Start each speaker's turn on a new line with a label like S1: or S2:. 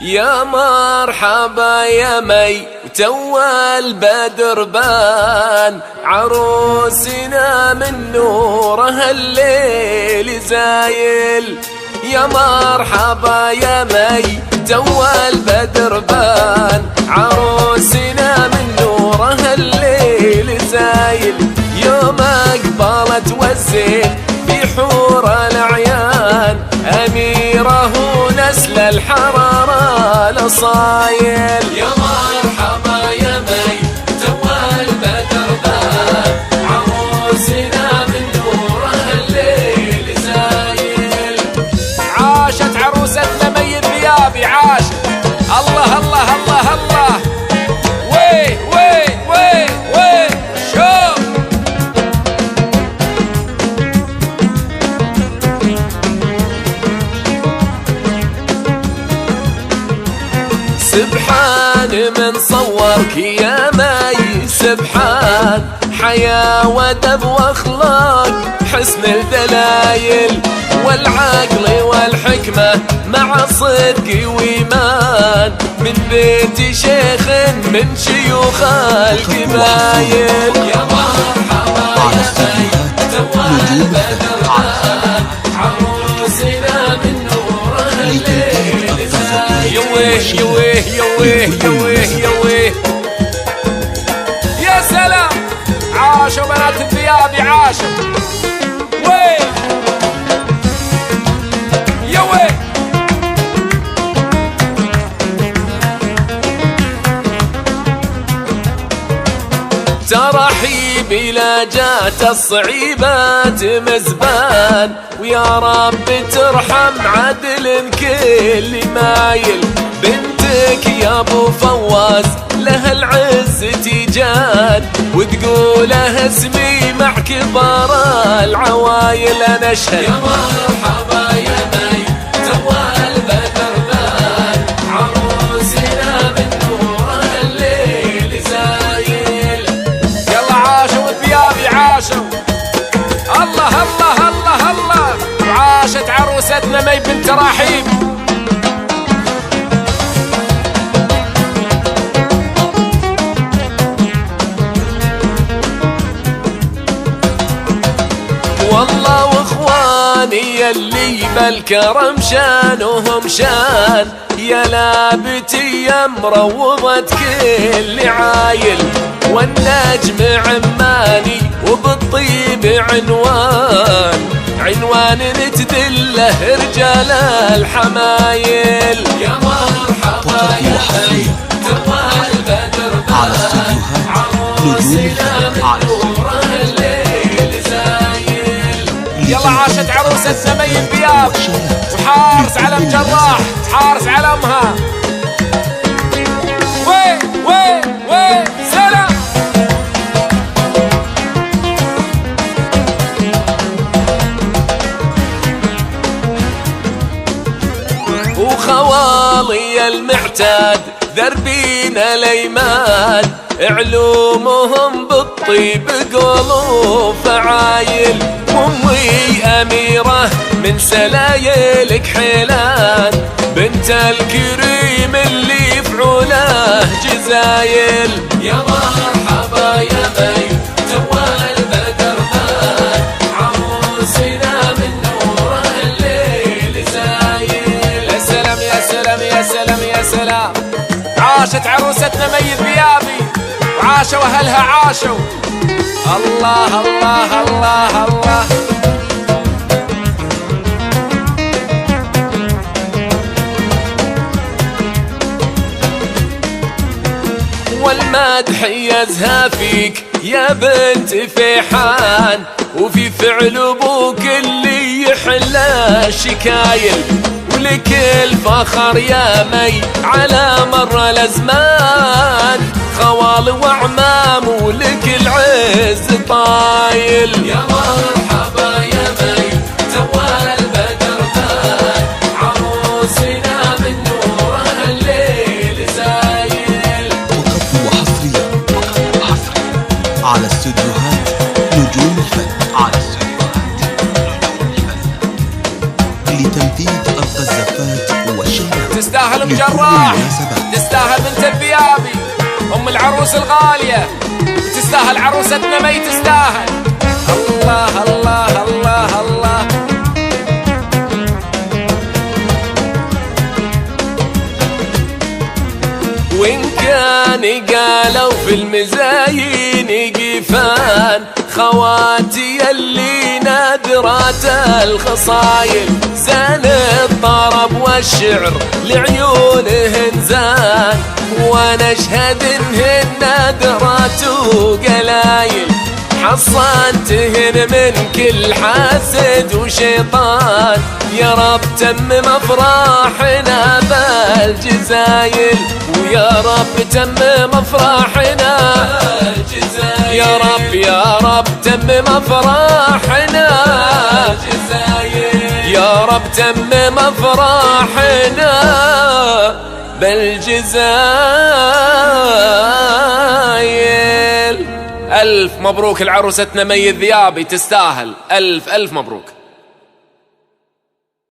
S1: يا مرحبا يا مي وتو البدر بان، عروسنا من نوره الليل زايل. يا مرحبا يا مي تو البدر بان، عروسنا من نوره الليل زايل. يوم اقبلت والزين في حور الأعيان، أميره نسل الحرارة لصايل. يا مرحبا يا مي تو البدر بان، عروسنا من نوره الليل زايل.
S2: عاشت عروستنا مي الثيابي، عاشت. الله الله الله الله، ويه ويه ويه ويه شوف.
S1: سبحان من صورك يا مي، سبحان حياة ودب واخلاق حسن الدلايل، والعقل والحكمة مع صدق وإيمان، من بيت شيخ من شيوخ القبايل. يا مرحبا يا مي تو البدر بان، عروسنا من نوره الليل زايل.
S2: يويه يويه يويه يويه يويه، يا سلام. عاشوا بنات الثيابي، عاشوا. ويه يويه.
S1: ترحيبي لا جات الصعيبات مزبان، ويا رب ترحم عدل كل مايل. بنتك يا ابو فواز لها العز تيجان، وتقوله اسمي مع كبار العوايل. انا اشهد يا مرحبا يا مي تو البدر بان، عروسنا من نوره الليل زايل.
S2: يلا عاشوا الثيابي، عاشوا. الله الله الله الله، وعاشت عروستنا مي بنت رحيم.
S1: والله واخواني يلي بالكرم شانهم شان، يا لابتي يا مروضة كل عايل. والنجم عماني وبالطيب عنوان، عنوان نتدله رجال الحمايل. يا مرحبا يا مي تو البدر بان، عروسنا من نوره الليل زايل.
S2: يلا عاشت عروستنا مي الثياب، وحارس علم جراح حارس علمها. ويه ويه ويه سلام.
S1: وخوالي المعتاد دربين الايمان، علومهم بالطيب قولوا فعايل. امي اميره من سلايلك حيلان، بنت الكريم اللي فعوله جزايل. يا مرحبا يا مي تو البدر بان، عروسنا من نوره الليل زايل.
S2: يا سلام يا سلام يا سلام يا سلام. عاشت عروستنا مي الثيابي، وعاشوا اهلها، عاشوا. الله الله الله الله.
S1: والمدح يزهى فيك يا بنت فيحان، وفي فعل ابوك اللي يحل الشكايل. ولك الفخر يا مي على مر الازمان، خوال واعمام ولك العز طايل. يا مرحبا يا مي تو البدر بان، عروسنا من نوره الليل زايل.
S3: وقد وحصريا على استوديوهات نجوم الفن، لتنفيذ القذافات والشيلات.
S2: تستاهل ام
S3: لكل
S2: جراح،
S3: المناسبات.
S2: تستاهل بنت الذيابي ام العروس الغالية، تستاهل عروستنا مي تستاهل. الله الله الله الله.
S1: وإن كان قالوا في المزايين قفان خواتي اللي نادرات الخصايل، زان الطرب والشعر لعيونهن زان، وانا اشهد انهن نادرات وقلايل، حصنتهن من كل حاسد وشيطان، يا رب تمم افراحنا بالجزايل، ويا رب تمم افراحنا بالجزايل، يا رب يا رب تمم افراحنا بالجزايل، يا رب تمم افراحنا بالجزايل.
S2: ألف مبروك لعروستنا مي الذيابي، تستاهل. ألف ألف مبروك.